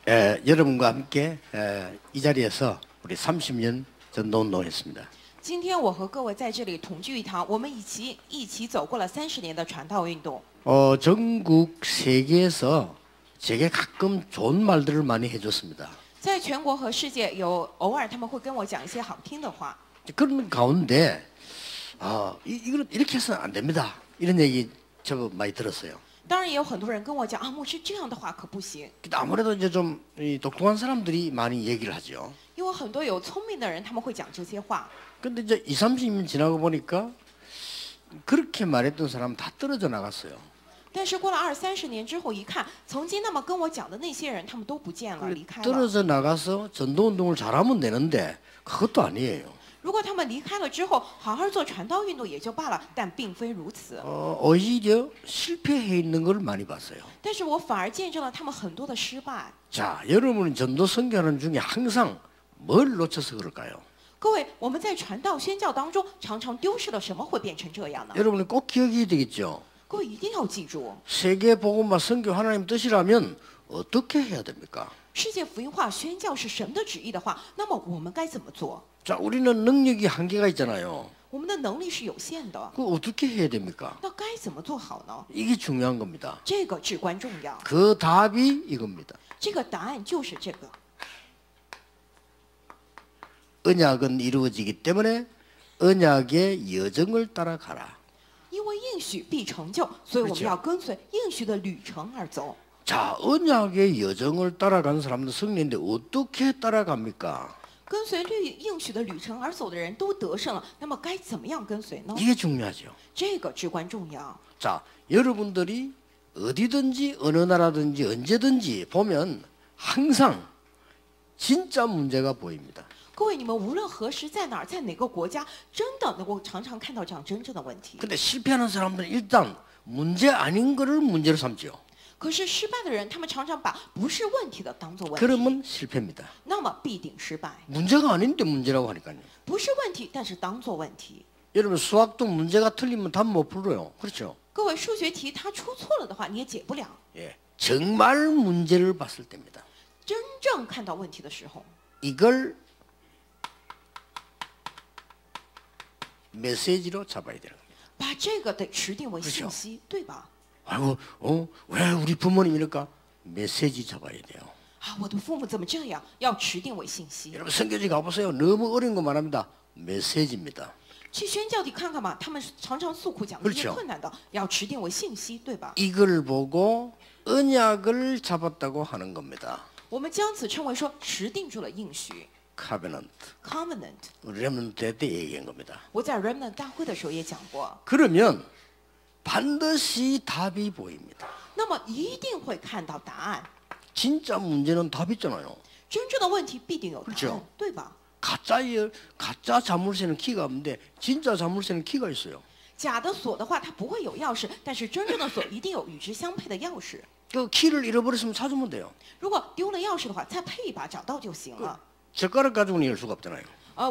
여러분과 함께 이 자리에서 우리 30년 전도운동을 했습니다. 今天我和各位在这里同聚一堂，我们一起走过了30年的传道运动。 전국 세계에서 제게 가끔 좋은 말들을 많이 해줬습니다. 在全国和世界有偶尔他们会跟我讲一些好听的话。 그런 가운데 이걸 이렇게 해서는 안 됩니다. 이런 얘기 제법 많이 들었어요. 当然也有很多人跟我讲啊，牧师这样的话可不行。 아무래도 이제 좀 똑똑한 사람들이 많이 얘기를 하죠. 因为很多有聪明的人他们会讲这些话。 근데 이제 20-30년 지나고 보니까 그렇게 말했던 사람 다 떨어져 나갔어요. 但是过了20-30年之后，一看曾经那么跟我讲的那些人，他们都不见了，离开了。 떨어져 나가서 전도운동을 잘하면 되는데 그것도 아니에요. 如果他们离开了之后，好好做传道运动也就罢了，但并非如此。 오히려 실패해 있는 걸 많이 봤어요. 但是我反而见证了他们很多的失败。 자, 여러분은 전도 선교하는 중에 항상 뭘 놓쳐서 그럴까요? 各位，我们在传道宣教当中，常常丢失了什么会变成这样呢？ 여러분이 꼭 기억해야 되겠죠. 各位一定要记住， 세계 복음화 선교 하나님 뜻이라면 어떻게 해야 됩니까? 世界福音化宣教是神的旨意的话，那么我们该怎么做？ 자, 우리는 능력이 한계가 있잖아요. 我们的能力是有限的， 그 어떻게 해야 됩니까? 那该怎么做好呢？ 이게 중요한 겁니다. 这个至关重要。 그 답이 이겁니다. 这个答案就是这个。 언약은 이루어지기 때문에 언약의 여정을 따라가라. 因为应许必成就，所以我们要跟随应许的旅程而走。 자, 언약의 여정을 따라간 사람도 승리인데 어떻게 따라갑니까? 跟随应许的旅程而走的人都得胜了，那么该怎么样跟随呢？ 이게 중요하죠. 这个至关重要。 자, 여러분들이 어디든지 어느 나라든지 언제든지 보면 항상 진짜 문제가 보입니다. 各位，你们无论何时在哪儿，在哪个国家，真的能够常常看到这样真正的问题。 근데 실패하는 사람들은 일단 문제 아닌 거를 문제로 삼죠. 可是失败的人，他们常常把不是问题的当作问题， 그러면 실패입니다. 那么必定失败。 문제가 아닌데 문제라고 하니까요. 不是问题，但是当作问题。 여러분 수학도 문제가 틀리면 답 못 풀어요. 그렇죠? 各位，数学题它出错了的话，你也解不了。 예, 정말 문제를 봤을 때입니다. 真正看到问题的时候， 이걸 메시지로 잡아야 되는 겁니다. 把这个得持定为信息，对吧？ 아이고, 왜 우리 부모님 이럴까? 메시지 잡아야 돼요. 啊，我的父母怎么这样？要持定为信息。 여러분 선교지 가보세요. 너무 어려운 거 말합니다. 메시지입니다. 去宣教地看看嘛，他们常常诉苦讲这些困难的，要持定为信息，对吧？ 이걸 보고 언약을 잡았다고 하는 겁니다. 我们将此称为说持定住了应许 covenant. covenant。 우리 렘넌트 때 얘기한 겁니다. 我在 remnant 大会的时候也讲过。 그러면 반드시 답이 보입니다. 那么一定会看到答案。 진짜 문제는 답 있잖아요. 真正的问题必定有答 그렇죠 案，对吧？ 가짜 자물쇠는 키가 없는데 진짜 자물쇠는 키가 있어요. 假的锁的话，它不会有钥匙，但是真正的锁一定有与之相配的钥匙。 그 키를 잃어버렸으면 찾으면 돼요. 如果丢了钥匙的话，再配一把找到就行了。 젓가락 가지고는 열 수가 없잖아요.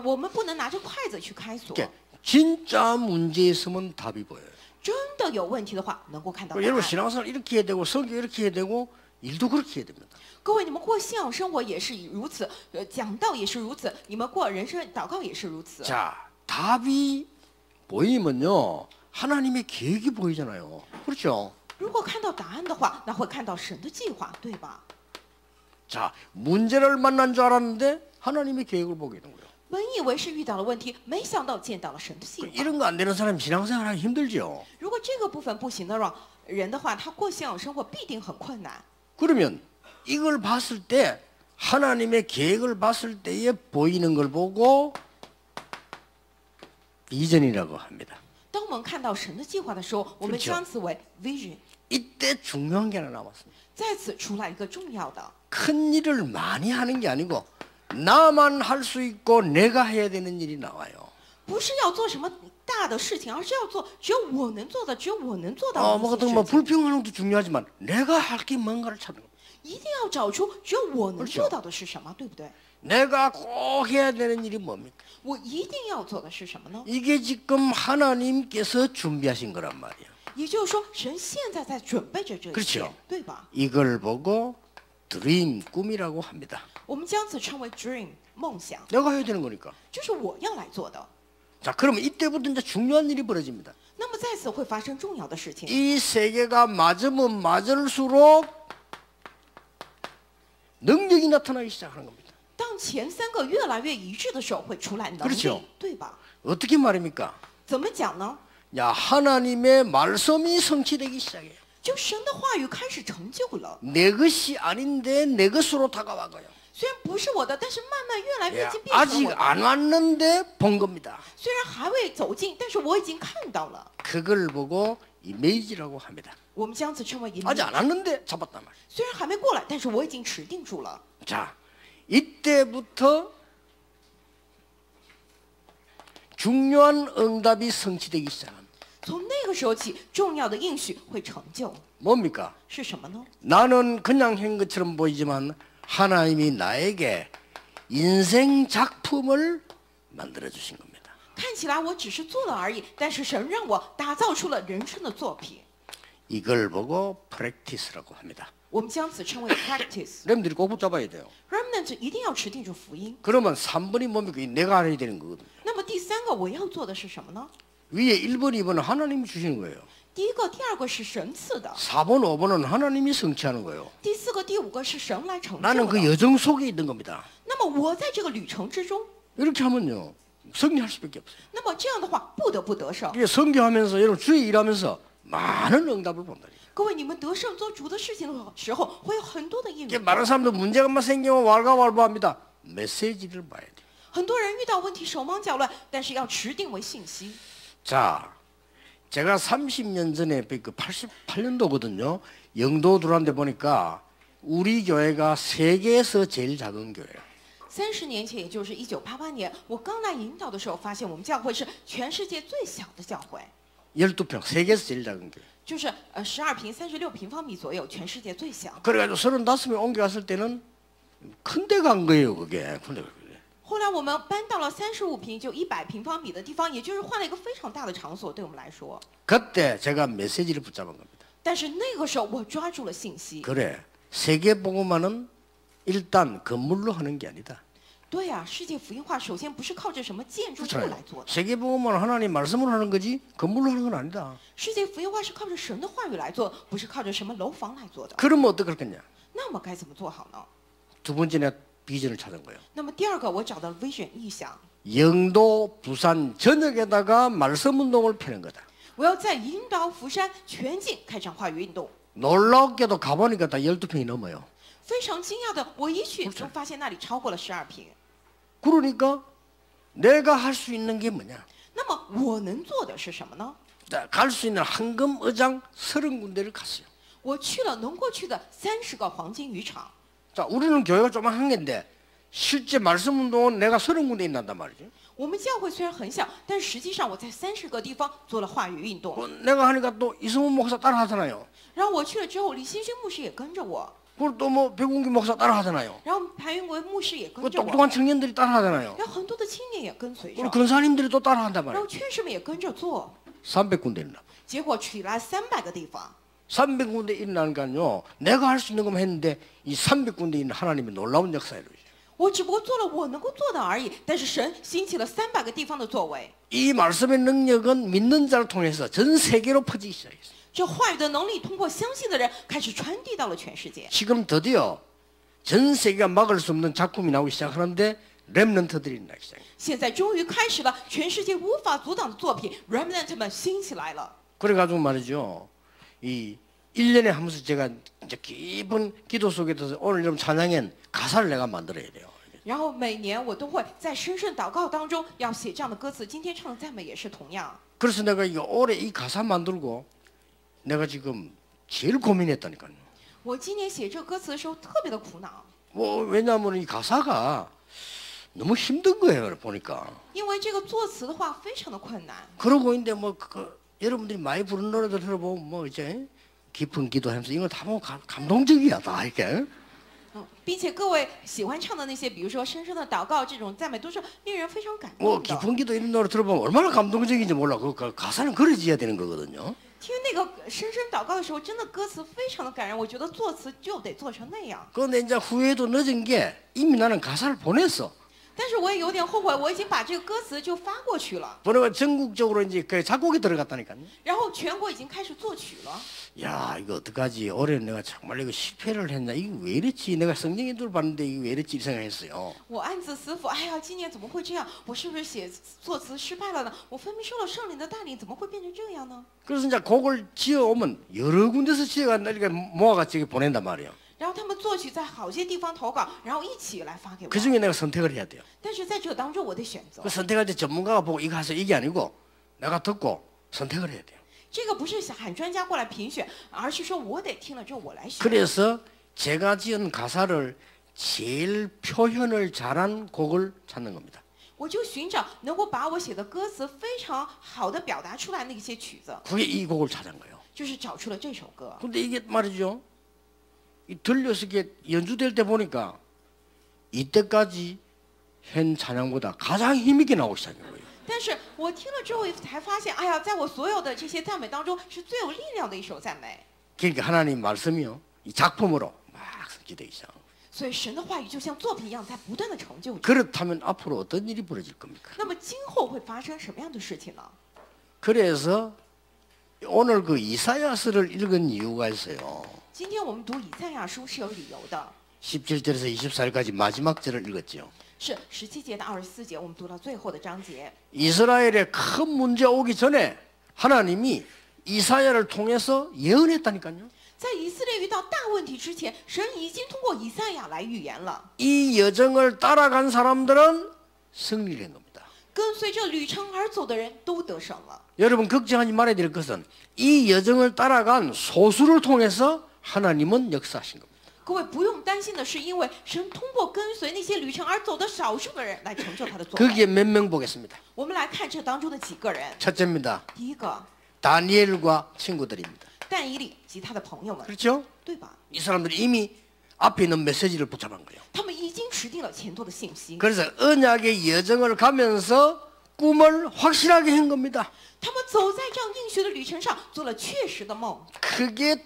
我们不能拿着筷子去开锁。 그러니까 진짜 문제 있으면 답이 보여요. 真的有问题的话，能够看到答 여러분 案。 신앙생활 이렇게 해야 되고 성교 이렇게 해야 되고 일도 그렇게 해야 됩니다. 各位，你们过信仰生活也是如此，讲道也是如此，你们过人生祷告也是如此。 자, 답이 보이면요 하나님의 계획이 보이잖아요. 그렇죠? 如果看到答案的话，那会看到神的计划，对吧？ 자, 문제를 만난 줄 알았는데 하나님의 계획을 보게 되는 거예요. 本以为是遇到了问题，没想到见到了神的计划。 이런 거 안 되는 사람 신앙생활 하기 힘들죠. 如果这个部分不行的人的话，他过信仰生活必定很困难。 그러면 이걸 봤을 때 하나님의 계획을 봤을 때에 보이는 걸 보고 비전이라고 합니다. 当我们看到神的计划的时候，我们将此为 vision。 이때 중요한 게 하나 남았습니다. 在此出来一个重要的， 큰 일을 많이 하는 게 아니고 나만 할 수 있고 내가 해야 되는 일이 나와요. 不是要做什么大的事情，而是要做只有我能做的，只有我能做到的 뭐 一 같은 些 뭐 事情。 불평하는 것도 중요하지만 내가 할 게 뭔가를 찾는 거예요. 一定要找出只有我能做到的是什么，对不对？ 내가 꼭 해야 되는 일이 뭡니까? 我一定要做的是什么呢？ 이게 지금 하나님께서 준비하신 거란 말이에요. 也就是说，神现在在准备着这一切 그렇죠 ，对吧？ 이걸 보고 드림, 꿈이라고 합니다. 我们将此称为 dream 梦想， 내가 해야 되는 거니까. 这是我要来做的。 자, 그러면 이때부터 이제 중요한 일이 벌어집니다. 那么在此会发生重要的事情。 이 세 개가 맞으면 맞을수록 능력이 나타나기 시작하는 겁니다. 当前三个越来越一致的时候，会出来能 그렇죠 力，对吧？ 어떻게 말입니까? 怎么讲呢？ 야, 하나님의 말씀이 성취되기 시작해요. 就神的话语开始成就了。 내 것이 아닌데 내 것으로 다가와가요. 虽然不是我的，但是慢慢越来越 예, 近变成 아직 我的。 안 왔는데 본 겁니다. 虽然还未走近，但是我已经看到了。 그걸 보고 이미지라고 합니다. 我们将此称为 아직 image。 안 왔는데 잡았단 말이에요. 虽然还没过来，但是我已经持定住了。 자, 이때부터 중요한 응답이 성취되기 시작합니다. 从那个时候起，重要的应许会成就， 뭡니까? 是什么呢？ 나는 그냥 한 것처럼 보이지만 하나님이 나에게 인생 작품을 만들어 주신 겁니다. 看起来我只是做了而已，但是神让我打造出了人生的作品。 이걸 보고 프랙티스라고 합니다. 我们将此称为 practice。 여러분들이 꼭 붙잡아야 돼요. remnant 一定要持定住福音。 그러면 3번이 뭡니까? 내가 알아야 되는 거거든요. 那么第三个我要做的是什么呢？ 위에 1번, 2번은 하나님이 주시는 거예요. 第一个、第二个是神赐的， 4번, 5번은 하나님이 성취하는 거예요. 第四个、第五个是神来成就 나는 그 的。 여정 속에 있는 겁니다. 那么我在这个旅程之中， 이렇게 하면요. 승리할 수밖에 없어요. 那么这样的话不得不得胜。 이게 선교하면서 여러분 주의 일하면서 많은 응답을 본다니까. 各位，你们得胜做主的事情的时候，会有很多的应 이게 允。 많은 사람들 문제가 생기면 왈가왈부합니다. 메시지를 봐야 돼요. 很多人遇到问题手忙脚乱，但是要持定为信息。 자, 제가 30년 전에 그 88년도거든요. 영도 들어왔는데 보니까 우리 교회가 세계에서 제일 작은 교회예요. 30年前，也就是1988年，我刚来引导的时候，发现我们教会是全世界最小的教会， 12평, 세계에서 제일 작은 교회. 就是12平36平方米左右，全世界最小。 그래가지고 35명 옮겨갔을 때는 큰 데 간 거예요, 그게. 근데 后来我们搬到了35平就100平方米的地方，也就是换了一个非常大的场所，对我们来说。 그때 제가 메시지를 붙잡은 겁니다. 但是那个时候我抓住了信息。 그래, 세계복음화는 일단 건물로 하는 게 아니다. 对呀、世界福音化首先不是靠着什么建筑物来 그렇잖아요. 做的， 세계복음화는 하나님 말씀으로 하는 거지 건물로 하는 건 아니다. 世界福音化是靠着神的话语来做，不是靠着什么楼房来做的。 그러면 어떡하겠냐? 那么该怎么做好呢？ 두 번째 내가 비전을 찾은 거예요. 那么第二个，我找到了 vision 意向， 영도, 부산 전역에다가 말씀 운동을 펴는 거다. 我要在引导福山全境开展话语运动。 놀랍게도 가보니까 다 12평이 넘어요. 非常惊讶的，我一去就发现那里超过了12平。 그러니까 내가 할 수 있는 게 뭐냐? 那么我能做的是什么呢？ 갈 수 있는 황금 의장 30군데를 갔어요. 我去了能过去的30个黄金渔场。 자, 우리는 교회가 조그만 게인데 실제 말씀 운동은 내가 30군데 있는단 말이죠. 我们教会虽然很小，但实际上我在30个地方做了话语运动。 내가 하니까 또 이승훈 목사 따라 하잖아요. 然后我去了之后，李新勋牧师也跟着我， 그리고 또 뭐 백운기 목사 따라 하잖아요. 然后潘云国牧师也 그 跟着我， 똑똑한 청년들이 따라 하잖아요. 然后很多的青年也跟随着 그리고 ， 근사님들이 또 따라 한단 然后 말이에요. 劝士们也跟着做， 300군데 있나. 结果取来300个地方。 300군데 일어나니까요. 내가 할 수 있는 것만 했는데 이 300군데 있는 하나님의 놀라운 역사를 이루죠. 我只不过做了我能够做的而已，但是神兴起了300个地方的作为。 이 말씀의 능력은 믿는 자를 통해서 전 세계로 퍼지기 시작했어요. 这话语的能力通过相信的人开始传递到了全世界。 지금 드디어 전 세계가 막을 수 없는 작품이 나오기 시작하는데 렘넌트들이 나기 시작해요. 现在终于开始了全世界无法阻挡的作品 ，Remnant 们兴起来了。 그래가지고 말이죠. 이 1년에 한 번씩 제가 이제 깊은 기도 속에 들어서 오늘 좀 찬양엔 가사를 내가 만들어야 돼요. 然后每年我都会在深深祷告当中要写这样的歌词。今天唱的赞美也是同样。 그래서 내가 이 올해 이 가사 만들고 내가 지금 제일 고민했다니까요. 我今年写这个歌词的时候特别的苦恼， 뭐 왜냐하면 이 가사가 너무 힘든 거예요. 보니까. 因为这个作词的话非常的困难。 그러고 있는데 뭐 여러분들이 많이 부른 노래들 들어보면 뭐 이제 깊은 기도하면서 이거 다 보면 감동적이야 다 이렇게. 并且各位喜欢唱的那些，比如说深深的祷告这种赞美，都是令人非常感 뭐 动的。 깊은 기도 이런 노래 들어보면 얼마나 감동적인지 몰라. 그 가사는 그려져야 되는 거거든요. 听那个深深祷告的时候，真的歌词非常的感人。我觉得作词就得做成那样。 그런데 이제 후회도 늦은 게 이미 나는 가사를 보냈어. 但是我也有点后悔，我已经把这个歌词就发过去了， 보내고 전국적으로 이제 그 작곡이 들어갔다니까요. 然后全国已经开始作曲了。 야, 이거 어떡하지? 올해 내가 정말 이거 실패를 했나? 이거 왜 이랬지? 내가 성경에도 봤는데 이거 왜 이랬지? 생각했어요. 我暗自思服，哎呀，今年怎么会这样？我是不是写作词失败了呢？我分明受了圣灵的带领，怎么会变成这样呢？ 그래서 이제 곡을 지어오면 여러 군데서 지어간다 이렇게 모아가지고 이렇게 보낸단 말이에요. 然后他们作曲在好些地方投稿，然后一起来发给我。 그 중에 내가 선택을 해야 돼요. 但是在这个当中，我得选择 그 。 선택할 때 전문가가 보고 이거 하세요 이게 아니고 내가 듣고 선택을 해야 돼요. 这个不是喊专家过来评选，而是说我得听了之后我来选。 그래서 제가 지은 가사를 제일 표현을 잘한 곡을 찾는 겁니다. 我就寻找能够把我写的歌词非常好的表达出来的一些曲子， 그게 이 곡을 찾은 거예요. 就是找出了这首歌。 근데 이게 말이죠. 이 들려서 이게 연주될 때 보니까 이때까지 한 찬양보다 가장 힘있게 나오기 시작한 거예요. 但是我听了之后才发现，哎呀，在我所有的这些赞美当中，是最有力量的一首赞美。 그러니까 하나님 말씀이요. 이 작품으로 막 성취되기 시작. 所以神的话语就像作品一样，在不断的成就着。 그렇다면 앞으로 어떤 일이 벌어질 겁니까? 那么今后会发生什么样的事情呢？ 그래서 오늘 그 이사야서를 읽은 이유가 있어요. 今天我们读以赛亚书是有理由的， 17절에서 24절까지 마지막 절을 읽었죠. 是17节到24节，我们读到最后的章节。 이스라엘에 큰 문제 오기 전에 하나님이 이사야를 통해서 예언했다니까요. 在以色列遇到大问题之前，神已经通过以赛亚来预言了。 이 여정을 따라간 사람들은 승리를 한 겁니다. 跟随着旅程而走的人都得胜了。 여러분 걱정하지 말아야 될 것은 이 여정을 따라간 소수를 통해서 하나님은 역사하신 겁니다. 各位不用担心的是，因为神通过跟随那些旅程而走的少数的人来成就他的作为。 거기에 몇 명 보겠습니다. 我们来看这当中的几个人。 첫째입니다. 第一个， 다니엘과 친구들입니다. 但以理及他的朋友们， 그렇죠? 对吧？ 이 사람들이 이미 앞에 있는 메시지를 붙잡은 거예요. 他们已经持定了前头的信息， 그래서 언약의 여정을 가면서 꿈을 확실하게 한 겁니다. 他们走在这样应许的旅程上，做了确实的梦。 그게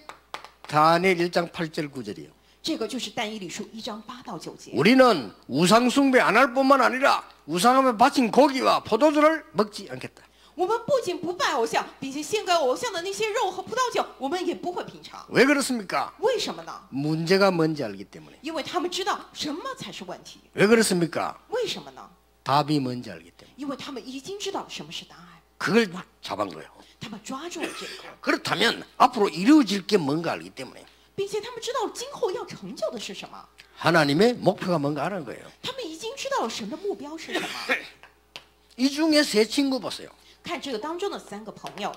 다니엘 1장 8절 9절이에요. 这个就是但以理书1章8到9节。 우리는 우상 숭배 안 할 뿐만 아니라 우상하면 바친 고기와 포도주를 먹지 않겠다. 我们不仅不拜偶像，并且献给偶像的那些肉和葡萄酒，我们也不会品尝。 왜 그렇습니까? 为什么呢？ 문제가 뭔지 알기 때문에. 因为他们知道什么才是问题。 왜 그렇습니까? 为什么呢？ 답이 뭔지 알기 때문에. 因为他们已经知道什么是答案， 그걸 잡은 거예요. 他们抓住了这个， 그렇다면 앞으로 이루어질 게 뭔가 알기 때문에 并且他们知道今后要成就的是什么， 하나님의 목표가 뭔가 아는 거예요. 他们已经知道了神的目标是什么。 이 중에 세 친구 보세요. 看这个当中的3个朋友，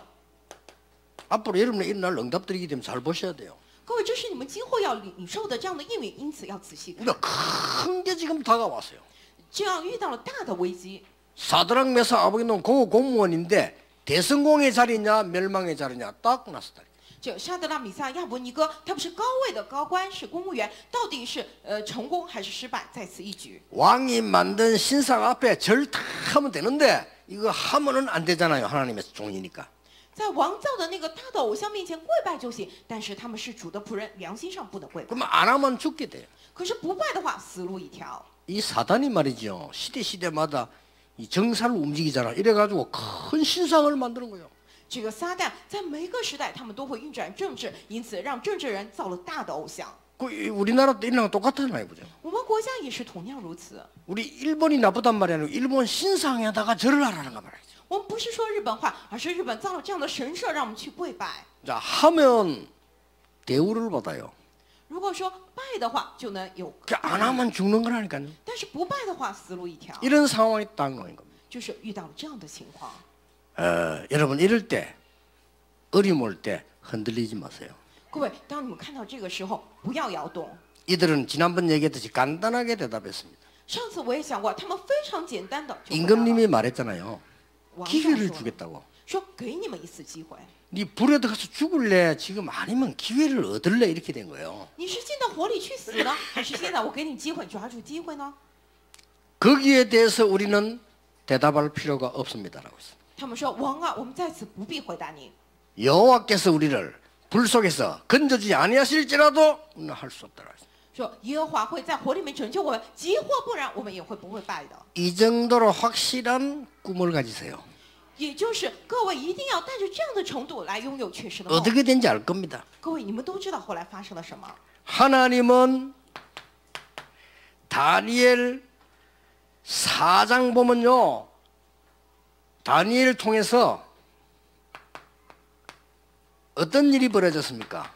앞으로 여러분의 일어날 응답들이기 때문에 잘 보셔야 돼요. 各位，这是你们今后要领受的这样的应允，因此要仔细看。 우리가 큰 게 지금 다가왔어요. 这样遇到了大的危機， 사드락 메사 아버기는 고급 공무원인데 대성공의 자리냐 멸망의 자리냐 딱 났었다. 这沙德拉、米撒、亚伯尼哥，他们是高位的高官，是公务员，到底是成功还是失败，在此一举。 왕이 만든 신상 앞에 절 다 하면 되는데 이거 하면은 안 되잖아요. 하나님의 종이니까. 在王造的那个大的偶像面前跪拜就行，但是他们是主的仆人，良心上不能跪拜。 그러면 안 하면 죽게 돼요. 可是不拜的话，死路一条。 이 사단이 말이죠. 시대마다 이 정사를 움직이잖아. 이래가지고 큰 신상을 만드는 거예요. 这个撒旦在每个时代，他们都会运转政治，因此让政治人造了大的偶像。 그 우리나라도 일어나고 똑같잖아요, 그죠? 我们国家也是同样如此。 우리 일본이 나쁘단 말이 아니고 일본 신상에다가 절을 하라는 거 말이죠. 我们不是说日本话，而是日本造了这样的神社，让我们去跪拜。 자, 하면 대우를 받아요. 如果说拜的话，就能有； 안 하면 죽는 거라니까요. 但是不拜的话，死路一条。 이런 상황이 딱 놓인 겁니다. 就是遇到了这样的情况。 여러분 이럴 때 어려움 올 때 흔들리지 마세요. 各位，当你们看到这个时候，不要摇动。 이들은 지난번 얘기했듯이 간단하게 대답했습니다. 上次我也想过，他们非常简单的就回答了。 임금님이 말했잖아요. 王上 기회를 说 주겠다고. 说给你们一次机会， 네 불에 들어가서 죽을래? 지금 아니면 기회를 얻을래? 이렇게 된 거예요. 你是进到火里去死呢，还是现在我给你机会，抓住机会呢？ 거기에 대해서 우리는 대답할 필요가 없습니다라고 했어요. 他们说王啊，我们在此不必回答你。 여호와께서 우리를 불 속에서 건져주지 아니하실지라도 할 수 없더라. 说耶和华会在火里面拯救我们，即或不然，我们也会不会败的。 이 정도로 확실한 꿈을 가지세요. 也就是各位一定要带着这样的程度来拥有确实的梦。 어떻게 된지 알 겁니다. 各位，你们都知道后来发生了什么？ 하나님은 다니엘 4장 보면요, 다니엘을 통해서 어떤 일이 벌어졌습니까?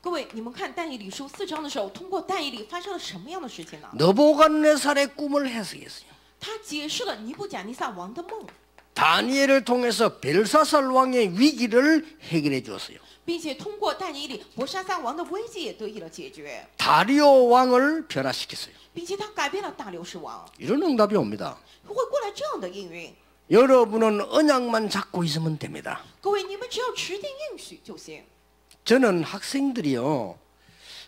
各位，你们看但以理书4章的时候，通过但以理发生了什么样的事情呢？ 느부갓네살의 꿈을 해석했어요. 他解释了尼布甲尼撒王的梦， 다니엘을 통해서 벨사살 왕의 위기를 해결해 주었어요. 并且通过但以理伯沙撒王的危机也得以了解决， 다리오 왕을 변화시켰어요. 并且他改变了大流士王， 이런 응답이 옵니다. 会过来这样的应允。 여러분은 언약만 잡고 있으면 됩니다. 各位，你们只要持定应许就行。 저는 학생들이요,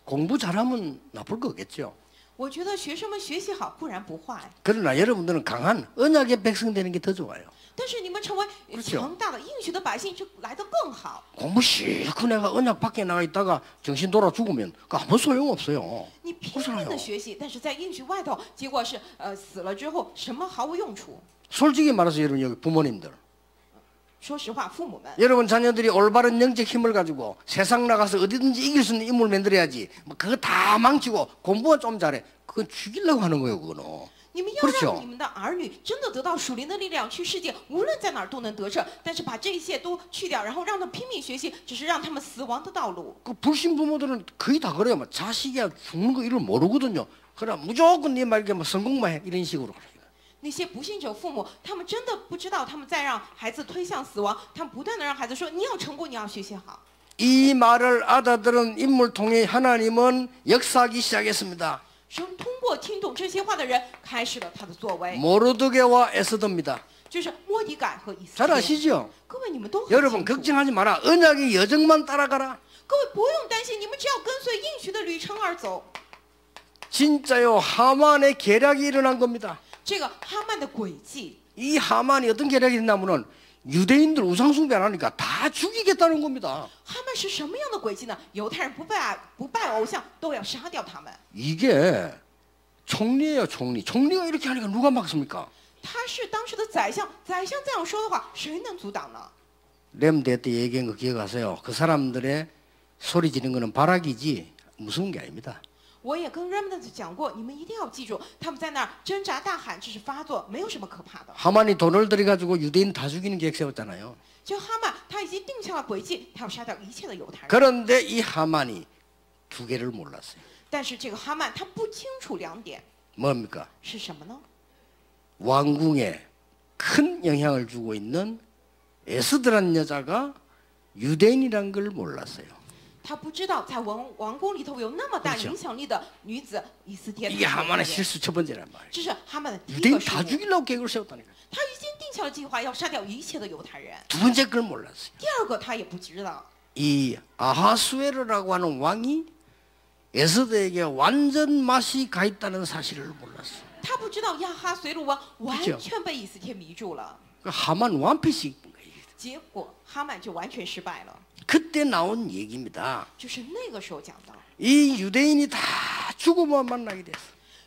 공부 잘하면 나쁠 거겠죠. 我觉得学生们学习好固然不坏， 그러나 여러분들은 강한 언약의 백성 되는 게 더 좋아요. 但是你们成为 그렇죠 强大的应许的百姓，这来得更好。 공부 싫고 내가 언약 밖에 나가 있다가 정신 돌아 죽으면 그 아무 소용 없어요. 你拼命的学习，但是在应许外头，结果是死了之后什么毫无用处。 솔직히 말해서 여러분 여기 부모님들, 说实话，父母们， 여러분 자녀들이 올바른 영적 힘을 가지고 세상 나가서 어디든지 이길 수 있는 인물 만들어야지. 뭐 그거 다 망치고 공부만 좀 잘해. 그건 죽이려고 하는 거예요, 그거는. 你们要 그렇죠 让你们的儿女真的得到属灵的力量，去世界无论在哪儿都能得胜。但是把这一切都去掉，然后让他们拼命学习，只是让他们死亡的道路。 그 불신 부모들은 거의 다 그래요. 뭐 자식이 죽는 거 이걸 모르거든요. 그러나 무조건 네 말게 뭐 성공만 해 이런 식으로. 那些不信者父母，他们真的不知道，他们在让孩子推向死亡，他们不断的让孩子说：“你要成功，你要学习好。” 이 말을 알아들은 인물 통해 하나님은 역사하기 시작했습니다. 神通过听懂这些话的人，开始了他的作为， 모르드게와 에스더입니다. 就是莫迪改和以斯 잘 帖。 아시죠? 各位，你们都很 여러분 清楚。 걱정하지 마라. 언약의 여정만 따라가라. 各位不用担心，你们只要跟随应许的旅程而走。 진짜요, 하만의 계략이 일어난 겁니다. 这个哈曼的诡计， 이 하만이 어떤 계략이 있냐면은 유대인들 우상숭배 안 하니까 다 죽이겠다는 겁니다. 哈曼是什么样的诡计呢？犹太人不拜偶像，都要杀掉他们。 이게 총리예요, 총리. 총리가 이렇게 하니까 누가 막습니까? 他是当时的宰相，宰相这样说的话，谁能阻挡呢？ 렘대 때 얘기한 거 기억하세요? 그 사람들의 소리 지르는 거는 발악이지 무서운 게 아닙니다. 我也跟 Remnant 讲过，你们一定要记住，他们在那儿挣扎大喊，这是发作，没有什么可怕的。 하만이 돈을 들여가지고 유대인 다 죽이는 계획 세웠잖아요. 就哈曼，他已经定下了诡计，他要杀掉一切的犹太人。 그런데 이 하만이 두 개를 몰랐어요. 但是这个哈曼他不清楚两点 뭡니까? 是什么呢？ 왕궁에 큰 영향을 주고 있는 에스드라는 여자가 유대인이란 걸 몰랐어요. 他不知道在王宫里头有那么大 그렇죠 影响力的女子以斯帖。 이게 하만의 실수 첫 번째란 말이에요. 这是哈曼的第一 유대인 个失 다 误。 죽이려고 계획을 세웠다니까. 他已经定下了计划，要杀掉一切的犹太人。 두 번째 걸 몰랐어요. 第二个他也不知道， 이 아하수에르라고 하는 왕이 에스더에게 완전 맛이 가 있다는 사실을 몰랐어요. 他不知道亚哈随鲁王完全被以斯帖迷住了， 그 하만 완패식 입은 거예요. 结果哈曼就完全失败了。 그때 나온 얘기입니다. 就是那个时候讲到， 이 유대인이 다 죽음을 만나게 됐어.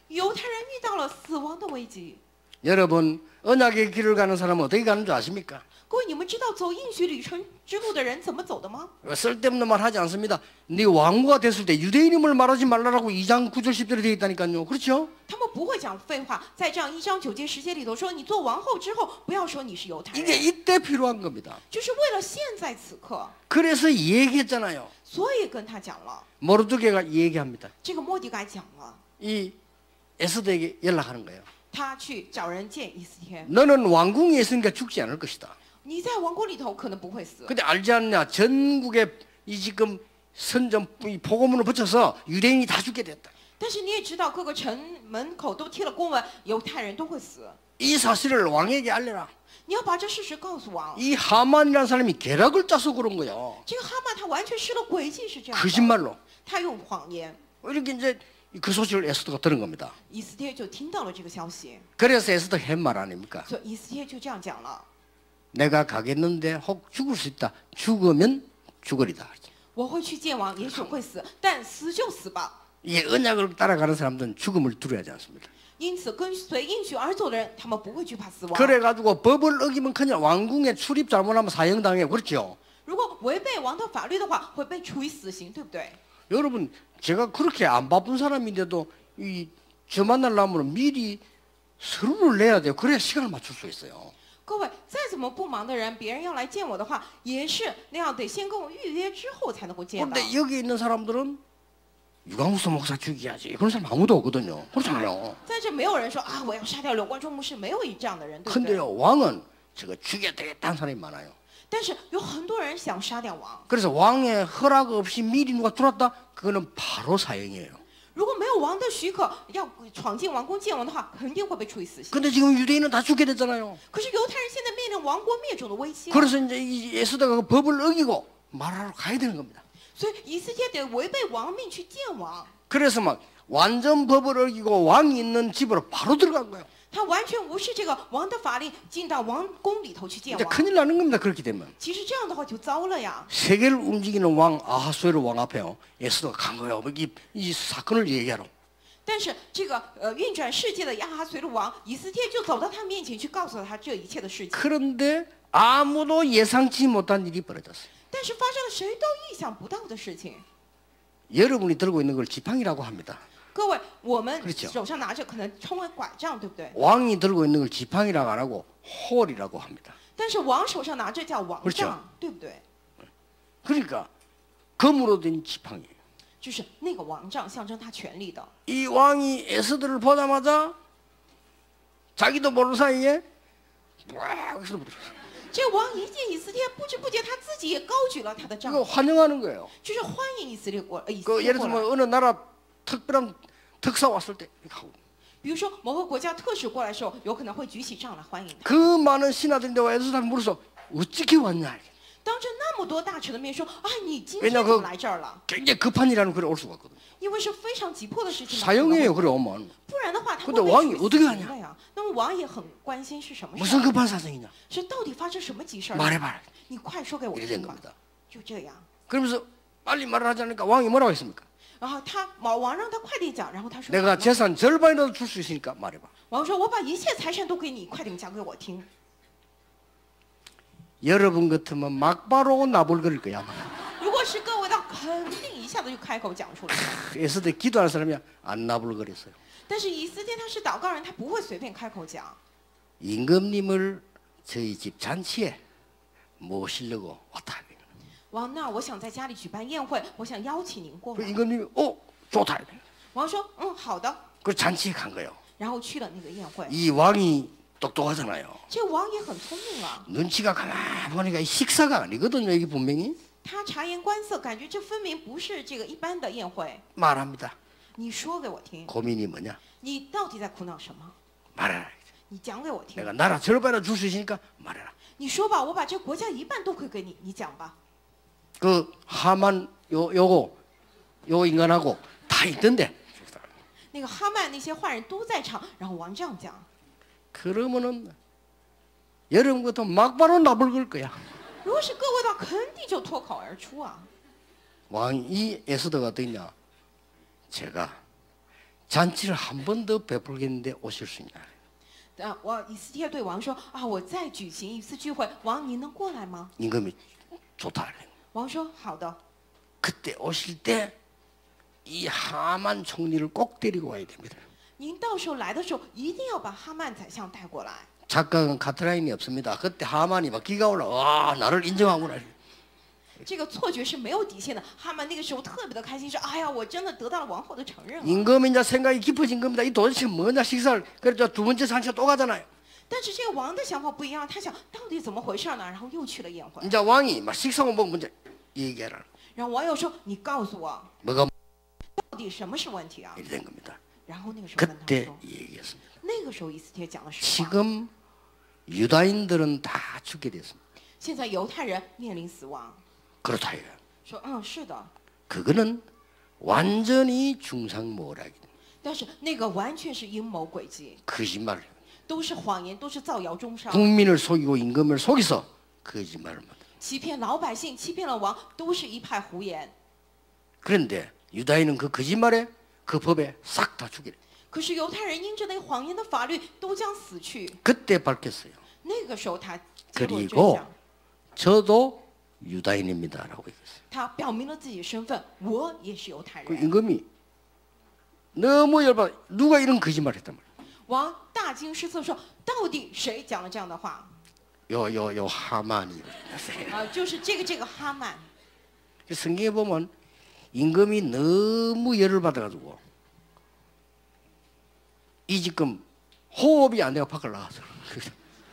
犹太人遇到了死亡的危机。 여러분 언약의 길을 가는 사람은 어떻게 가는 줄 아십니까? 各位，你们知道走应许旅程之路的人怎么走的吗？ 쓸데없는 말 하지 않습니다. 네 왕후가 됐을 때 유대인임을 말하지 말라라고 2장 9절 10절에 되어 있다니까요. 그렇죠? 他们不会讲废话，在这样1章9节10节里头说，你做王后之后，不要说你是犹太 이게 人， 이때 필요한 겁니다. 就是为了现在此刻， 그래서 얘기했잖아요. 所以跟他讲了。 모르드게가 얘기합니다. 这个莫迪改讲了， 이 에스더에게 연락하는 거예요. 他去找人见以斯帖。 너는 왕궁에 있으니까 죽지 않을 것이다. 你在王宫里头可能不会死， 근데 알지 않냐? 전국에 이 지금 선전 이 복음문을 붙여서 유대인이 다 죽게 됐다. 但是你也知道，各个城门口都贴了公文，犹太人都会死。 이 사실을 왕에게 알려라. 你要把这事实告诉王。 이 하만이라는 사람이 계략을 짜서 그런 거예요. 这个哈曼他完全失了诡计，是这样的。 거짓말로. 他用谎言， 이렇게 이제 그 소식을 에스더가 들은 겁니다. 以斯帖就听到了这个消息， 그래서 에스더 한 말 아닙니까? 所以以斯帖就这样讲了。 내가 가겠는데 혹 죽을 수 있다. 죽으면 죽으리다. 我会去见王，也许会死，但死就死吧。 이게 언약을 따라가는 사람들은 죽음을 두려워하지 않습니다. 因此，跟随应许而走的人，他们不会惧怕死亡。 그래가지고 법을 어기면커녕 왕궁에 출입 잘못하면 사형당해. 그렇죠? 如果违背王的法律的话，会被处以死刑，对不对？ 여러분 제가 그렇게 안 바쁜 사람인데도 저 만나려면 미리 서류를 내야 돼요. 그래야 시간을 맞출 수 있어요. 各位，再怎么不忙的人，别人要来见我的话，也是那样得先跟我预约之后才能够见到。 그런데 여기 있는 사람들은 유광수 목사 죽여야지. 그런 사람 아무도 없거든요. 그렇잖아요. 在这没有人说啊，我要杀掉刘关中牧师，没有这样的人，对不对？ 근데요 왕은 저거 죽여야 되겠다는 사람이 많아요. 但是有很多人想杀掉王， 그래서 왕의 허락 없이 미리 누가 들어왔다? 그거는 바로 사형이에요. 如果没有王的许可，要闯进王宫见王的话，肯定会被处以死刑。 근데 지금 유대인은 다 죽게 됐잖아요. 可是犹太人现在面临亡国灭种的危机了， 그래서 이제 이 에스더가 그 법을 어기고 말하러 가야 되는 겁니다. 所以以斯帖得违背王命去见王。 그래서 막 완전 법을 어기고 왕이 있는 집으로 바로 들어간 거예요. 他完全无视这个王的法令，进到王宫里头去见 이제 王。 큰일 나는 겁니다. 그렇게 되면. 其实这样的话就糟了呀。 세계를 움직이는 왕 아하수에로 왕 앞에요. 에스더가 간 거예요. 이 사건을 얘기하러. 但是这个运转世界的亚哈随鲁王以斯帖就走到他面前去，告诉了他这一切的事情。 그런데 아무도 예상치 못한 일이 벌어졌어요. 但是发生了谁都意想不到的事情。 여러분이 들고 있는 걸 지팡이라고 합니다. 各位，我们 그렇죠 手上拿着可能称为拐杖，对不对？ 왕이 들고 있는 걸 지팡이라고 안 하고 홀이라고 합니다. 但是王手上拿着叫王 그렇죠 杖，对不对？ 그러니까 금으로 된 지팡이. 就是那个王杖象征他权力的。 이 왕이 에스더를 보자마자 자기도 모르는 사이에 와 에스더 부르셨어요. 这王一见以斯帖，不知不觉他自己也高举了他的杖， 이거 환영하는 거예요. 就是欢迎以色列过以色 그 列 예를 过来。 들면 어느 나라 특별한 특사 왔을 때 이렇게 하고 比如说某个国家特使过来的时候，有可能会举起杖来欢迎他。 그 많은 신하들인데 와 에스더한테 물어서 어떻게 왔냐. 当着那么多大臣的面说：“啊，你今 왜냐 天怎 그 么来这儿了？ 굉장히 급한 일하는 글에 올 수가 없거든. 因为是非常急迫的事情嘛， 사형이에요. 그래 오면 不然的话他会 근데 被 왕이 处 어떻게 死 하냐 刑的呀。那么王也很关心是什么事 무슨 儿， 급한 사정이냐. 是到底发生什么急事儿？ 말해봐라. 你快说给我 이래 된 听吧。 겁니다. 就这样， 그러면서 빨리 말을 하지 않으니까 왕이 뭐라고 했습니까? 然后王让他快点讲，然后他说 내가 ：“ 재산 절반이라도 줄 수 있으니까 말해봐. 王说：“我把一切财产都给你，快点讲给我听。 여러분 같으면 막바로 나불거릴 거야. 아마. 如果是各位的，肯定一下子就开口讲出来了。 에스더 기도하는 사람이 안 나불거렸어요. 但是以斯帖他是祷告人，他不会随便开口讲。 임금님을 저희 집 잔치에 모시려고 왔다. 王，那我想在家里举办宴会，我想邀请您过 그 来。 임금님이 좋다. 王说：“好的。 그 잔치에 간 거예요. ”然后去了那个宴会。 이 왕이 똑똑하잖아요. 这个王也很聪明啊， 눈치가 가만 보니까 이 식사가 아니거든요. 이게 분명히 他察言观色，感觉这分明不是这个一般的宴会。 말합니다. 你说给我听， 고민이 뭐냐? 你到底在苦恼什么？ 말해라. 你讲给我听。 내가 나라 절반을 줄 수 있으니까 말해라. 你说吧，我把这国家一半都会给你，你讲吧。 그 하만 요 인간하고 다 있던데. 那个哈曼那些坏人都在场，然后王这样讲。 그러면은 여러분부터 막바로 나불걸 거야. 如果是各位的话，肯定就脱口而出啊。 왕이 에스더가 어떠냐? 제가 잔치를 한 번 더 베풀겠는데 오실 수 있냐? 我以斯帖对王说：“啊，我再举行一次聚会，王您能过来吗 임금이 좋다. ？”王说：“好的。 그때 오실 때 이 하만 총리를 꼭 데리고 와야 됩니다. 您到时候来的时候，一定要把哈曼宰相带过来。 착각은 카트라인이 없습니다. 그때 하만이 막 기가 올라. 와 나를 인정하구나. 这个错觉是没有底线的。哈曼那个时候特别的开心，说：“哎呀，我真的得到了王后的承认了。 임금이 이제 생각이 깊어진 겁니다. 이 도대체 뭐냐 식사를. 그래서 두 번째 잔치가 또 가잖아요. 但是这个王的想法不一样，他想到底怎么回事呢？然后又去了宴会。 이제 왕이 막 식사고 뭐 문제 얘기해라. 然后王又说：“你告诉我， 뭐가 到底什么是问题啊 이렇게 된 겁니다. ？”然后那个时候跟他 그때 说， 얘기했습니다. 那个时候以斯帖讲的实话。 지금 유다인들은 다 죽게 됐습니다. 现在犹太人面临死亡， 그렇다 이거예요. 说：“是的。” 그거는 완전히 중상모략입니다. 但是那个完全是阴谋诡计， 거짓말. 都是谎言，都是造谣中伤， 국민을 속이고 임금을 속여서 거짓말을 만든. 欺骗老百姓，欺骗了王，都是一派胡言。 그런데 유다인은 그 거짓말에 그 법에 싹 다 죽이래. 可是犹太人因着那谎言的法律，都将死去。 그때 밝혔어요. 那个时候他揭露真 그리고 相， 저도 유다인입니다라고 얘기했어요. 他表明了自己的身份，我也是犹太 그 人。 임금이 너무 열받아. 누가 이런 거짓말을 했단 말이야. 王大惊失色说：“到底谁讲了这样的话？ 요 하만이. 就是这个哈曼。 성경에 보면 임금이 너무 열을 받아가지고 이 지금 호흡이 안 되고 밖을 나갔어.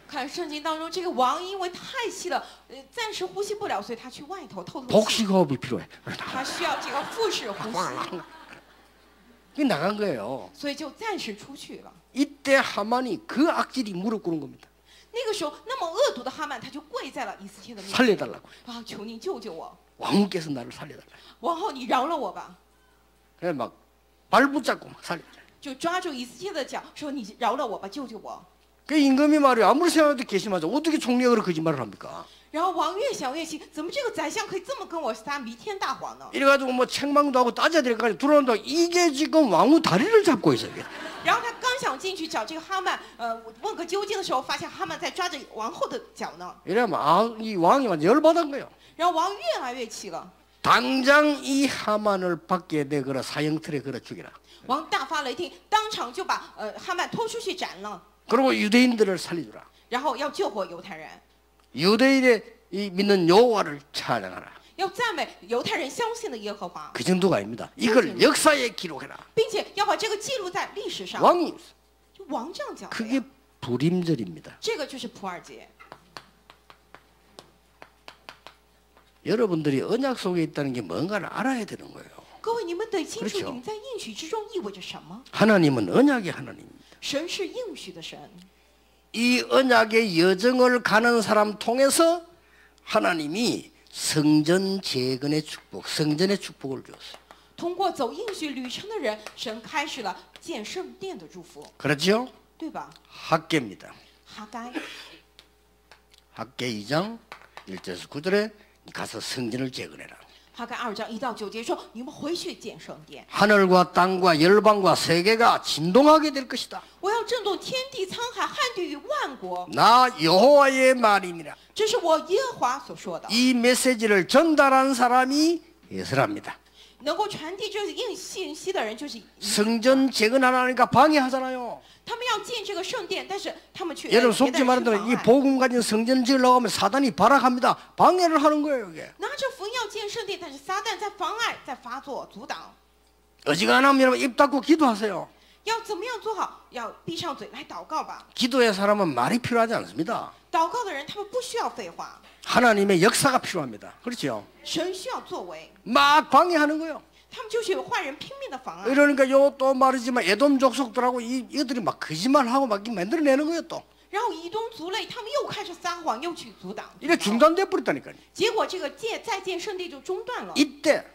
看圣经当中，这个王因为太气了，暂时呼吸不了，所以他去外头透透气。 복식 호흡이 필요해. 他需要这个腹式呼吸， 이 나간 거예요. 所以就暂时出去了。 이때 하만이 그 악질이 무릎 꿇은 겁니다. 那个时候，那么恶毒的哈曼，他就跪在了以斯帖的面前， 살려달라고. 啊，求你救救我， 왕께서 나를 살려달라. 王后你饶了我吧。 그래 막 발붙잡고 막 살려달라. 就抓住以斯帖的脚，说你饶了我吧，救救我。 그 임금이 말이야 아무리 생각해도 괘씸하죠. 어떻게 총리가 그런 거짓말을 합니까? 然后王越想越气，怎么这个宰相可以这么跟我撒弥天大谎呢？ 이래가지고 뭐 책망도 하고 따져야 될 까지 들어온다. 이게 지금 왕후 다리를 잡고 있어요. 이게. 然后他刚想进去找这个哈曼，问个究竟的时候，发现哈曼在抓着王后的脚呢。 이러면 이 왕이 완전 열받은 거예요. 然后王越来越气了， 당장 이 하만을 밖에 내거라 사형틀에 걸어 죽이라. 王大发雷霆，当场就把哈曼拖出去斩了， 그리고 유대인들을 살려주라. 然后要救活犹太人， 유대인의 이 믿는 여호와를 찬양하라. 要赞美犹太人相信的耶和华， 그 정도가 아닙니다. 이걸 역사에 기록해라. 并且要把这个记录在历史上。 왕이 就王这样讲的 그게 呀， 불임절입니다. 这个就是普尔节。 여러분들이 언약 속에 있다는 게 뭔가를 알아야 되는 거예요. 各位，你们得清楚， 그렇죠 你们在应许之中意味着什么？ 하나님은 언약의 하나님입니다. 神是应许的神， 이 언약의 여정을 가는 사람 통해서 하나님이 성전 재건의 축복, 성전의 축복을 주었어요. 通过走应许旅程的人，神开始了建圣殿的祝福， 그렇죠? 对吧？ 학계입니다. 哈该 학계 2장 1절에서 9절에 가서 성전을 재건해라. 哈该2章1到9节说：“你们回去建圣殿， 하늘과 땅과 열방과 세계가 진동하게 될 것이다. 我要震动天地沧海，撼地与万国。 나 여호와의 말이니라. 这是我耶和华所说的。 이 메시지를 전달한 사람이 예스랍니다. 能够传递这应信息的人就是以色列 성전 재건하라니까 방해하잖아요. 他们要建这个圣殿，但是他们却 여러분 别的 속지 人 말하면 去 이 妨碍 복음 가진 성전 지으려고 하면 사단이 발악합니다. 방해를 하는 거예요. 이게. 拿着福音要建圣殿，但是撒旦在妨碍，在发作阻挡。 어지간하면 여러분 입 닫고 기도하세요. 要怎么样做好？要闭上嘴来祷告吧。 기도의 사람은 말이 필요하지 않습니다. 祷告的人，他们不需要废话， 하나님의 역사가 필요합니다. 그렇죠? 神需要作为， 막 방해하는 거예요. 他们就是有坏人拼命的妨碍。 이러니까 요 또 말이지만 에돔 족속들하고 이들이 막 거짓말하고 막 만들어내는 거예요 또. 然后以东族类，他们又开始撒谎，又去阻挡， 이게 중단돼 버렸다니까요. 结果这个再建圣殿就中断了。 이때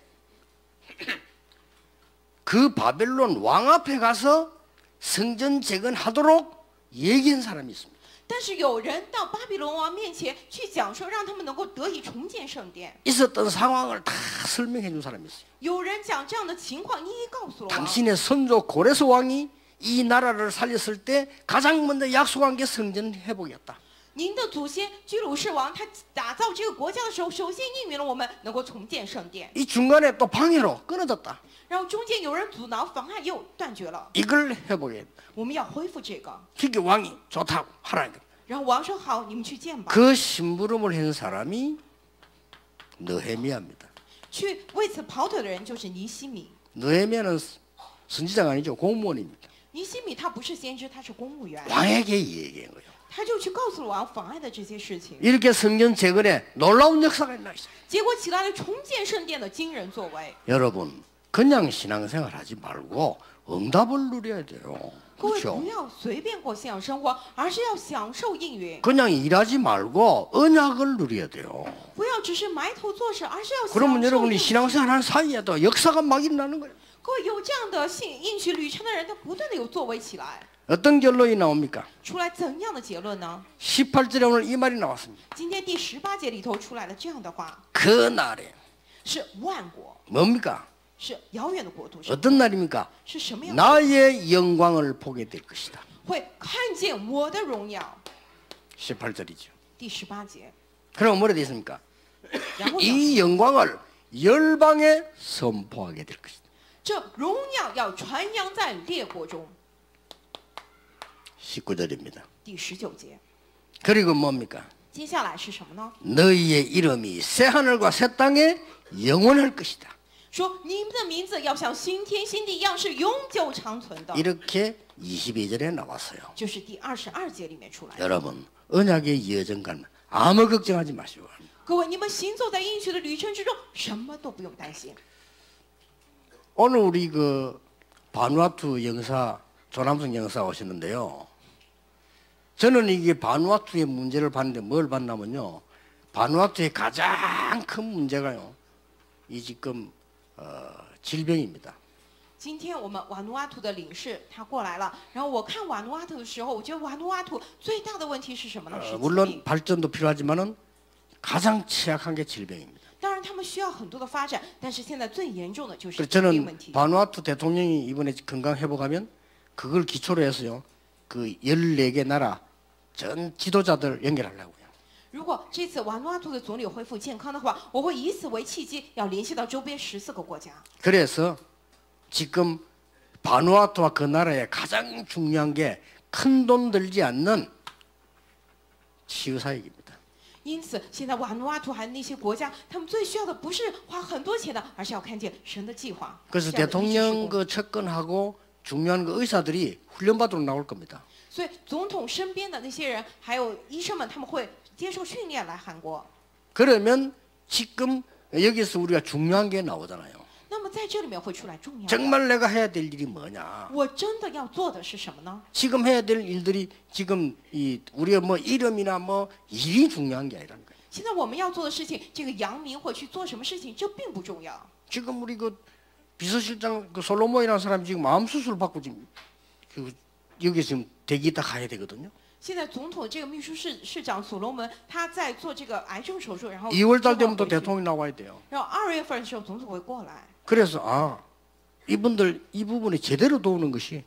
그 바벨론 왕 앞에 가서 성전 재건하도록 얘기한 사람이 있습니다. 但是有人到巴比伦王面前去讲说，让他们能够得以重建圣殿。 있었던 상황을 다 설명해 준 사람이 있어요. 有人讲这样的情况，一一告诉了王。 당신의 선조 고레스 왕이 이 나라를 살렸을 때 가장 먼저 약속한 게 성전 회복이었다. 您的祖先居鲁士王，他打造这个国家的时候，首先应允了我们能够重建圣殿。 이 중간에 또 방해로 끊어졌다. 然后中间有人阻挠、妨碍，又断绝了。 이걸 회복해야 돼. 我们要恢复这个。 그게 왕이 좋다고 하라니까. 然后王说：“好，你们去建吧。” 그 심부름을 한 사람이 느헤미야입니다. 去为此跑腿的人就是尼西米。 느헤미야는 선지자가 아니죠. 공무원입니다. 尼西米他不是先知，他是公务员， 왕에게 얘기한 거예요. 他就去告诉了王妨碍的这些事情。 이렇게 성전 재건에 놀라운 역사가 있나 있어요. 结果起来了重建圣殿的惊人作为。 여러분 그냥 신앙생활 하지 말고 응답을 누려야 돼요. 各位 그렇죠? 不要随便过信仰生活，而是要享受应允。 그냥 일하지 말고 언약을 누려야 돼요. 不要只是埋头做事，而是要享 그러면 受 여러분이 应许。 신앙생활 하는 사이에도 역사가 막 일어나는 거예요. 各位有这样的信应许旅程的人，他不断的有作为起来。 어떤 결론이 나옵니까? 出来怎样的结论呢？ 18절에 오늘 이 말이 나왔습니다. 今天第18节里头出来了这样的话， 그 날에 是万国， 뭡니까? 是遥远的国度，是 어떤 날입니까? 什么样的？ 나의 영광을 보게 될 것이다. 会看见我的荣耀。 18절이죠. 第18节， 그럼 뭐라 되어 있습니까? 然后呢 이 영광을 열방에 선포하게 될 것이다. 这荣耀要传扬在列国中。 19절입니다. 第19节， 그리고 뭡니까? 接下来是什么呢？ 너희의 이름이 새 하늘과 새 땅에 영원할 것이다. 说你们的名字要像新天新地一样是永久长存的， 이렇게 22절에 나왔어요. 就是第22节里面出来的。 여러분 언약의 여정 가면 아무 걱정하지 마시고 各位，你们行走在应许的旅程之中，什么都不用担心。 오늘 우리 그 바누아투 영사 조남성 영사 오시는데요. 저는 이게 바누아투의 문제를 봤는데 뭘 봤냐면요. 바누아투의 가장 큰 문제가요. 이 지금 질병입니다. 今天我们瓦努阿图的领事他过来了，然后我看瓦努阿图的时候，我觉得瓦努阿图最大的问题是什么呢？是疾 물론 病。 발전도 필요하지만은 가장 취약한 게 질병입니다. 当然，他们需要很多的发展，但是现在最严重的就是 그래서 疾病 저는 问题。 바누아투 대통령이 이번에 건강 회복하면 그걸 기초로 해서요. 그 14개 나라 전 지도자들 연결하려고요. 如果这次瓦努阿图的总理恢复健康的话，我会以此为契机，要联系到周边14个国家。 그래서 지금 바누아투와 그 나라에 가장 중요한 게 큰 돈 들지 않는 치유 사역입니다. 因此，现在瓦努阿图还有那些国家，他们最需要的不是花很多钱的，而是要看见神的计划。 그래서 这样的医治施 대통령 工 그 측근하고 중요한 그 의사들이 훈련받으러 나올 겁니다. 所以，总统身边的那些人，还有医生们，他们会接受训练来韩国。 그러면 지금 여기서 우리가 중요한 게 나오잖아요. 那么在这里面会出来重要的。 정말 내가 해야 될 일이 뭐냐? 我真的要做的是什么呢？ 지금 해야 될 일들이 지금 이 우리가 뭐 이름이나 뭐 일이 중요한 게 아니라는 거예요. 现在我们要做的事情，这个扬名或去做什么事情，这并不重要。 지금 우리 그 비서실장 그 솔로몬이라는 사람이 지금 마음 수술 받고 지금 그 여기 지금 대기 딱 가야 되거든요. 现在总统这个秘书市长所罗门，他在做这个癌症手术，然后 2월 달 回 되면 또 去 대통령이 나와야 돼요. 然后2月份的时候，总统会过来。 그래서 아 이분들 이 부분에 제대로 도우는 것이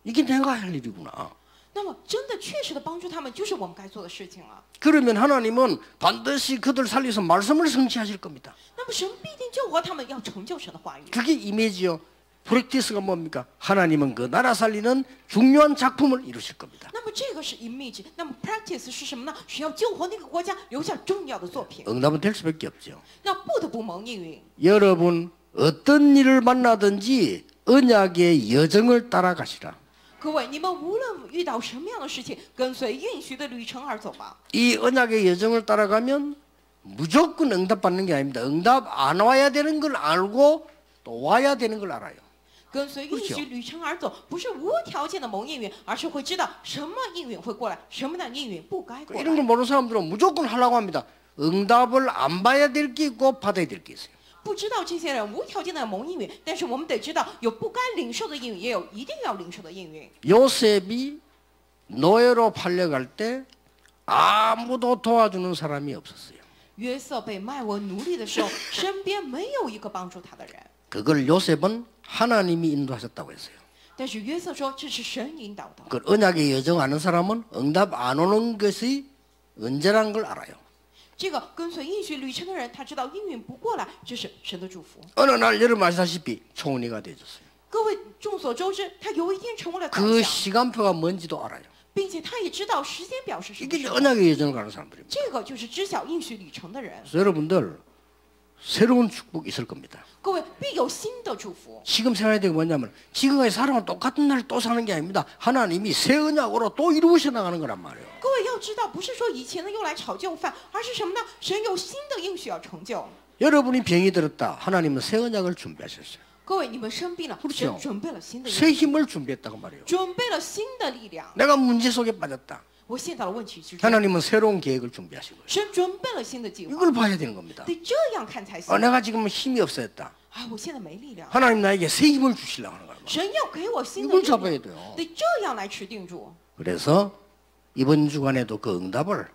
이게 내가 할 일이구나. 那么，真的确实的帮助他们，就是我们该做的事情了。 그러면 하나님은 반드시 그들 살려서 말씀을 성취하실 겁니다. 那么，神必定救活他们，要成就神的话语。 그게 이미지요. 프랙티스가 뭡니까? 하나님은 그 나라 살리는 중요한 작품을 이루실 겁니다. 那么，这个是 image，那么 practice 是什么呢？是要救活那个国家，留下重要的作品。 응답은 될 수밖에 없죠. 那不得不蒙应允。 여러분 어떤 일을 만나든지 언약의 여정을 따라가시라. 各位，你们无论遇到什么样的事情，跟随应许的旅程而走吧。 이 언약의 여정을 따라가면 무조건 응답받는 게 아닙니다. 응답 안 와야 되는 걸 알고 또 와야 되는 걸 알아요. 跟随应许旅程而走，不是无条件的蒙应允，而是会知道什么应允会过来，什么的应允不该过 이런 来。 걸 모르는 사람들은 무조건 하려고 합니다. 응답을 안 봐야 될 게 있고 받아야 될 게 있어요. 不知道这些人无条件的蒙应允，但是我们得知道，有不该领受的应允，也有一定要领受的应允。 요셉이 노예로 팔려갈 때 아무도 도와주는 사람이 없었어요. 约瑟被卖为奴隶的时候，身边没有一个帮助他的人。 그걸 요셉은 하나님이 인도하셨다고 했어요. 但是约瑟说这是神引导的。 그 언약의 여정 아는 사람은 응답 안 오는 것이 언제라는 걸 알아요. 这个跟随应许旅程的人，他知道应允不过来，这是神的祝福。 어느 날 여러분 아시다시피 총리가 되셨어요. 各位众所周知，他有一天成为了宰 그 相， 시간표가 뭔지도 알아요. 并且他也知道时间表是什么 이게 时候。 언약의 여정을 가는 사람들입니다. 这个就是知晓应许旅程的人。 그래서 여러분들 새로운 축복이 있을 겁니다. 各位必有新的祝福。 지금 생각해야 되는 게 뭐냐면 지금의 사람은 똑같은 날 또 사는 게 아닙니다. 하나님이 새 언약으로 또 이루어져 나가는 거란 말이에요. 各位要知道，不是说以前的又来炒旧饭，而是什么呢？神有新的应许要成就。 여러분이 병이 들었다. 하나님은 새 언약을 준비하셨어요. 各位，你们生病了， 그렇죠 神准备了新的应 새 许， 힘을 준비했다고 말이에요. 准备了新的力量。 내가 문제 속에 빠졌다. 我陷到了问题之中， 하나님은 새로운 계획을 준비하신 거예요. 神准备了新的计划， 이걸 봐야 되는 겁니다. 得这样看才行。 내가 지금 힘이 없어졌다. 啊，我现在没力量， 하나님 나에게 새 힘을 주시려고 하는 거예요. 神要给我新的 이걸 力 잡아야 量， 돼요. 得这样来持定住。 그래서 이번 주간에도 그 응답을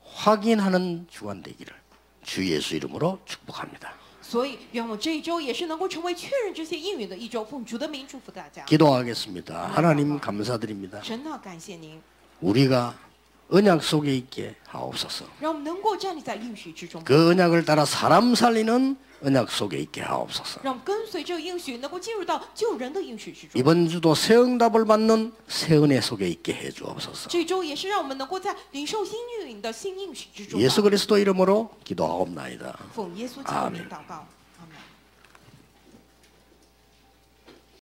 확인하는 주간 되기를 주 예수 이름으로 축복합니다. 所以，愿我这一周也是能够成为确认这些应允的一周。奉主的名祝福大家。 기도하겠습니다. 하나님 감사드립니다. 神啊，感谢您， 우리가 언약 속에 있게 하옵소서. 让我们能够站立在应许之中， 그 언약을 따라 사람 살리는 언약 속에 있게 하옵소서. 让我们跟随这个应许，能够进入到救人的应许之中。 이번 주도 새 응답을 받는 새 은혜 속에 있게 해 주옵소서. 这周也是让我们能够在领受新应允的新应许之中。 예수 그리스도 이름으로 기도하옵나이다. 奉耶稣基督的名祷告。